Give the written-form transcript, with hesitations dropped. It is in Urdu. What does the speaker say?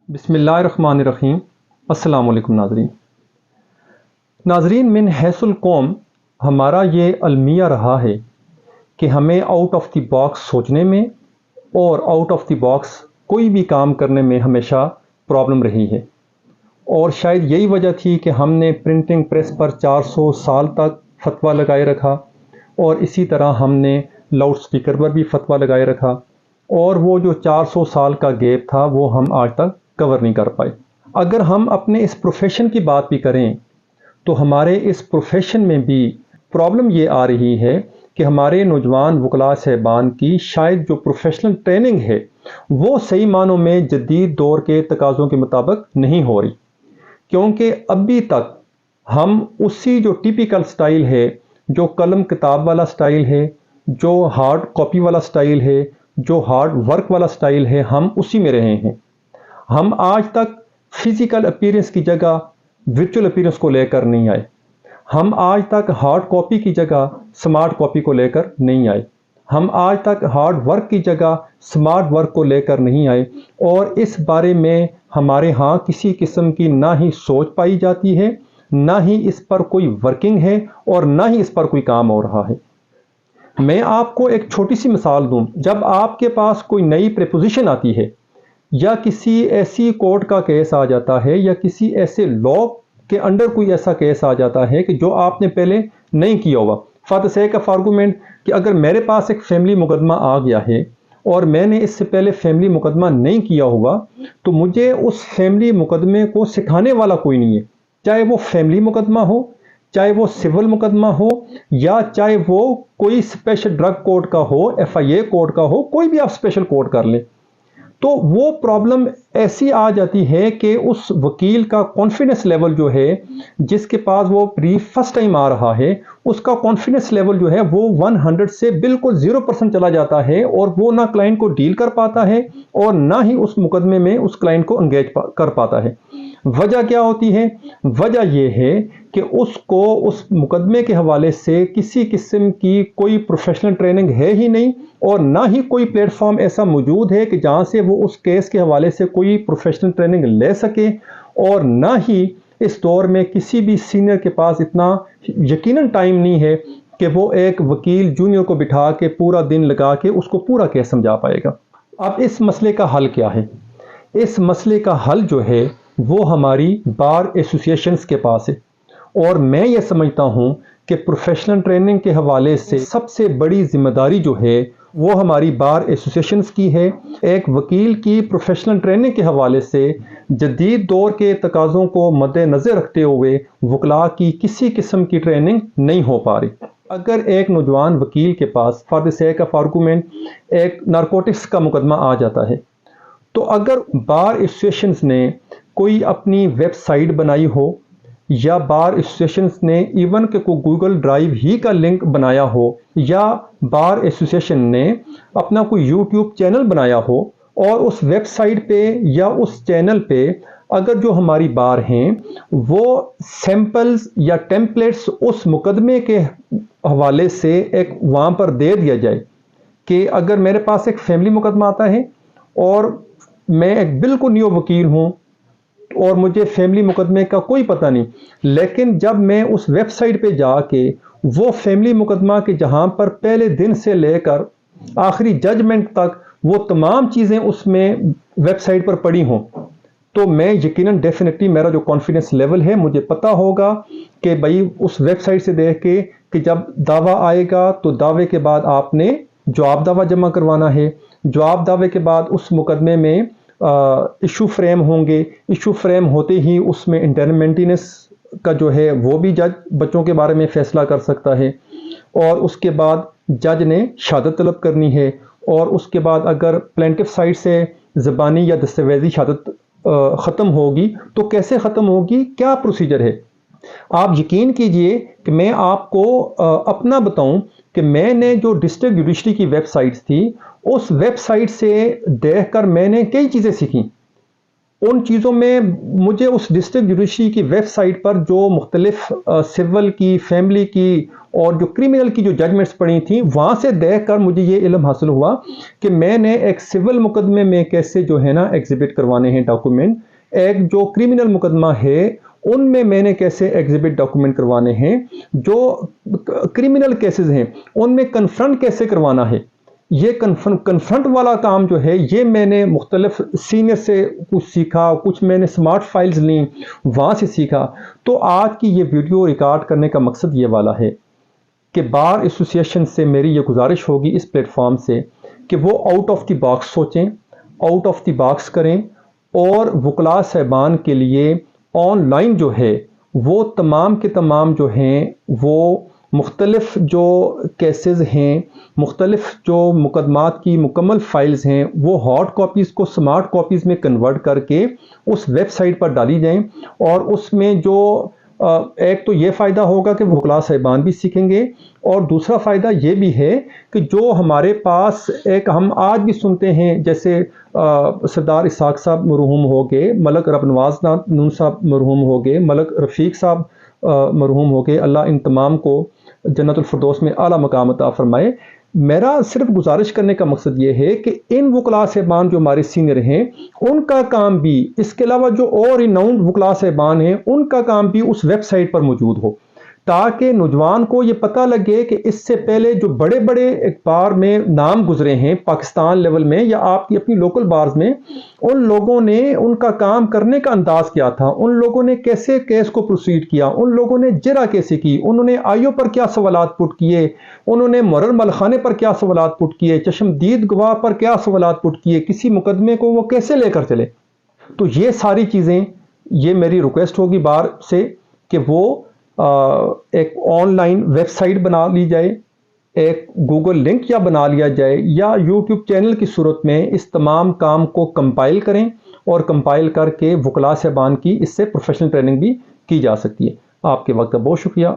بسم اللہ الرحمن الرحیم۔ السلام علیکم ناظرین، من حیث القوم ہمارا یہ المیہ رہا ہے کہ ہمیں آؤٹ آف دی باکس سوچنے میں اور آؤٹ آف دی باکس کوئی بھی کام کرنے میں ہمیشہ پرابلم رہی ہے، اور شاید یہی وجہ تھی کہ ہم نے پرنٹنگ پریس پر 400 سال تک فتویٰ لگائے رکھا، اور اسی طرح ہم نے لاؤڈ سپیکر پر بھی فتویٰ لگائے رکھا، اور وہ جو 400 سال کا گیپ تھا وہ ہم آج تک کور نہیں کر پائے۔ اگر ہم اپنے اس پروفیشن کی بات بھی کریں تو ہمارے اس پروفیشن میں بھی پرابلم یہ آ رہی ہے کہ ہمارے نوجوان وکلاء صاحبان کی شاید جو پروفیشنل ٹریننگ ہے وہ صحیح معنوں میں جدید دور کے تقاضوں کے مطابق نہیں ہو رہی، کیونکہ ابھی تک ہم اسی جو ٹیپیکل سٹائل ہے، جو قلم کتاب والا سٹائل ہے، جو ہارڈ کاپی والا سٹائل ہے، جو ہارڈ ورک والا سٹائل ہے، ہم اسی میں رہے ہیں۔ ہم آج تک فزیکل اپیرنس کی جگہ ورچوئل اپیرنس کو لے کر نہیں آئے، ہم آج تک ہارڈ کاپی کی جگہ سمارٹ کاپی کو لے کر نہیں آئے، ہم آج تک ہارڈ ورک کی جگہ سمارٹ ورک کو لے کر نہیں آئے، اور اس بارے میں ہمارے ہاں کسی قسم کی نہ ہی سوچ پائی جاتی ہے، نہ ہی اس پر کوئی ورکنگ ہے، اور نہ ہی اس پر کوئی کام ہو رہا ہے۔ میں آپ کو ایک چھوٹی سی مثال دوں، جب آپ کے پاس کوئی نئی پریپوزیشن آتی ہے، یا کسی ایسی کورٹ کا کیس آ جاتا ہے، یا کسی ایسے لا کے انڈر کوئی ایسا کیس آ جاتا ہے کہ جو آپ نے پہلے نہیں کیا ہوا، for the sake of argument کہ اگر میرے پاس ایک فیملی مقدمہ آ گیا ہے اور میں نے اس سے پہلے فیملی مقدمہ نہیں کیا ہوا، تو مجھے اس فیملی مقدمے کو سکھانے والا کوئی نہیں ہے، چاہے وہ فیملی مقدمہ ہو، چاہے وہ سول مقدمہ ہو، یا چاہے وہ کوئی اسپیشل ڈرگ کورٹ کا ہو، FIA کورٹ کا ہو، کوئی بھی آپ اسپیشل کورٹ کر لیں۔ تو وہ پرابلم ایسی آ جاتی ہے کہ اس وکیل کا کانفیڈنس لیول جو ہے، جس کے پاس وہ فرسٹ ٹائم آ رہا ہے، اس کا کانفیڈنس لیول جو ہے وہ 100 سے بالکل 0% چلا جاتا ہے، اور وہ نہ کلائنٹ کو ڈیل کر پاتا ہے اور نہ ہی اس مقدمے میں اس کلائنٹ کو انگیج کر پاتا ہے۔ وجہ کیا ہوتی ہے؟ وجہ یہ ہے کہ اس کو اس مقدمے کے حوالے سے کسی قسم کی کوئی پروفیشنل ٹریننگ ہے ہی نہیں، اور نہ ہی کوئی پلیٹ فارم ایسا موجود ہے کہ جہاں سے وہ اس کیس کے حوالے سے کوئی پروفیشنل ٹریننگ لے سکے، اور نہ ہی اس دور میں کسی بھی سینئر کے پاس اتنا یقیناً ٹائم نہیں ہے کہ وہ ایک وکیل جونیئر کو بٹھا کے پورا دن لگا کے اس کو پورا کیس سمجھا پائے گا۔ اب اس مسئلے کا حل کیا ہے؟ اس مسئلے کا حل جو ہے وہ ہماری بار ایسوسیشنز کے پاس ہے، اور میں یہ سمجھتا ہوں کہ پروفیشنل ٹریننگ کے حوالے سے سب سے بڑی ذمہ داری جو ہے وہ ہماری بار ایسوسیشنز کی ہے۔ ایک وکیل کی پروفیشنل ٹریننگ کے حوالے سے جدید دور کے تقاضوں کو مد نظر رکھتے ہوئے وکلاء کی کسی قسم کی ٹریننگ نہیں ہو پا رہی۔ اگر ایک نوجوان وکیل کے پاس for the sake of argument ایک نارکوٹکس کا مقدمہ آ جاتا ہے، تو اگر بار ایسوسیشنز نے کوئی اپنی ویب سائٹ بنائی ہو، یا بار ایسوسیشنز نے ایون کہ کوئی گوگل ڈرائیو ہی کا لنک بنایا ہو، یا بار ایسوسیشن نے اپنا کوئی یوٹیوب چینل بنایا ہو، اور اس ویب سائٹ پہ یا اس چینل پہ اگر جو ہماری بار ہیں وہ سیمپلز یا ٹیمپلیٹس اس مقدمے کے حوالے سے ایک وہاں پر دے دیا جائے کہ اگر میرے پاس ایک فیملی مقدمہ آتا ہے اور میں ایک بالکل نیو وکیل ہوں اور مجھے فیملی مقدمے کا کوئی پتہ نہیں، لیکن جب میں اس ویب سائٹ پہ جا کے وہ فیملی مقدمہ کے جہاں پر پہلے دن سے لے کر آخری ججمنٹ تک وہ تمام چیزیں اس میں ویب سائٹ پر پڑی ہوں، تو میں یقیناً ڈیفینیٹلی میرا جو کانفیڈنس لیول ہے مجھے پتہ ہوگا کہ بھائی اس ویب سائٹ سے دیکھ کے کہ جب دعویٰ آئے گا تو دعوے کے بعد آپ نے جواب دعویٰ جمع کروانا ہے، جواب دعوے کے بعد اس مقدمے میں ایشو فریم ہوں گے، ایشو فریم ہوتے ہی اس میں انٹرمنٹینس کا جو ہے وہ بھی جج بچوں کے بارے میں فیصلہ کر سکتا ہے، اور اس کے بعد جج نے شہادت طلب کرنی ہے، اور اس کے بعد اگر پلینٹف سائٹ سے زبانی یا دستاویزی شہادت ختم ہوگی تو کیسے ختم ہوگی، کیا پروسیجر ہے۔ آپ یقین کیجئے کہ میں آپ کو اپنا بتاؤں کہ میں نے جو ڈسٹرکٹ جوڈیشری کی ویب سائٹس تھی، اس ویب سائٹ سے دیکھ کر میں نے کئی چیزیں سیکھیں، ان چیزوں میں مجھے اس ڈسٹرکٹ جوڈیشری کی ویب سائٹ پر جو مختلف سول کی، فیملی کی اور جو کرمنل کی جو ججمنٹس پڑھی تھیں، وہاں سے دیکھ کر مجھے یہ علم حاصل ہوا کہ میں نے ایک سول مقدمے میں کیسے جو ہے نا ایگزیبٹ کروانے ہیں ڈاکومنٹ، ایک جو کرمنل مقدمہ ہے ان میں نے کیسے ایگزیبٹ ڈاکومنٹ کروانے ہیں، جو کرمنل کیسز ہیں ان میں کنفرنٹ کیسے کروانا ہے۔ یہ کنفرنٹ والا کام جو ہے یہ میں نے مختلف سینئر سے کچھ سیکھا، کچھ میں نے سمارٹ فائلز لیں وہاں سے سیکھا۔ تو آج کی یہ ویڈیو ریکارڈ کرنے کا مقصد یہ والا ہے کہ بار ایسوسیشن سے میری یہ گزارش ہوگی اس پلیٹ فارم سے کہ وہ آؤٹ آف دی باکس سوچیں، آؤٹ آف دی باکس کریں، اور وکلاء صاحبان کے لیے آن لائن جو ہے وہ تمام کے تمام جو ہیں وہ مختلف جو کیسز ہیں، مختلف جو مقدمات کی مکمل فائلز ہیں، وہ ہارڈ کاپیز کو سمارٹ کاپیز میں کنورٹ کر کے اس ویب سائٹ پر ڈالی جائیں، اور اس میں جو ایک تو یہ فائدہ ہوگا کہ وکلاء صاحبان بھی سیکھیں گے، اور دوسرا فائدہ یہ بھی ہے کہ جو ہمارے پاس ایک ہم آج بھی سنتے ہیں، جیسے سردار اسحاق صاحب مرحوم ہو گئے، ملک رب نواز نون صاحب مرحوم ہو گئے، ملک رفیق صاحب مرحوم ہو گئے، اللہ ان تمام کو جنت الفردوس میں اعلیٰ مقام عطا فرمائے۔ میرا صرف گزارش کرنے کا مقصد یہ ہے کہ ان وکلاء صاحبان جو ہمارے سینئر ہیں ان کا کام بھی، اس کے علاوہ جو اور ریناؤنڈ وکلاء صاحبان ہیں ان کا کام بھی اس ویب سائٹ پر موجود ہو، تاکہ نوجوان کو یہ پتہ لگے کہ اس سے پہلے جو بڑے بڑے اخبار میں نام گزرے ہیں پاکستان لیول میں یا آپ کی اپنی لوکل بارز میں، ان لوگوں نے ان کا کام کرنے کا انداز کیا تھا، ان لوگوں نے کیسے کیس کو پروسیڈ کیا، ان لوگوں نے جرا کیسے کی، انہوں نے آئیو پر کیا سوالات پٹ کیے، انہوں نے مرر ملخانے پر کیا سوالات پٹ کیے، چشمدید گواہ پر کیا سوالات پٹ کیے، کسی مقدمے کو وہ کیسے لے کر چلے۔ تو یہ ساری چیزیں، یہ میری ریکویسٹ ہوگی بار سے کہ وہ ایک آن لائن ویب سائٹ بنا لی جائے، ایک گوگل لنک یا بنا لیا جائے، یا یوٹیوب چینل کی صورت میں اس تمام کام کو کمپائل کریں، اور کمپائل کر کے وکلاء صاحبان کی اس سے پروفیشنل ٹریننگ بھی کی جا سکتی ہے۔ آپ کے وقت کا بہت شکریہ۔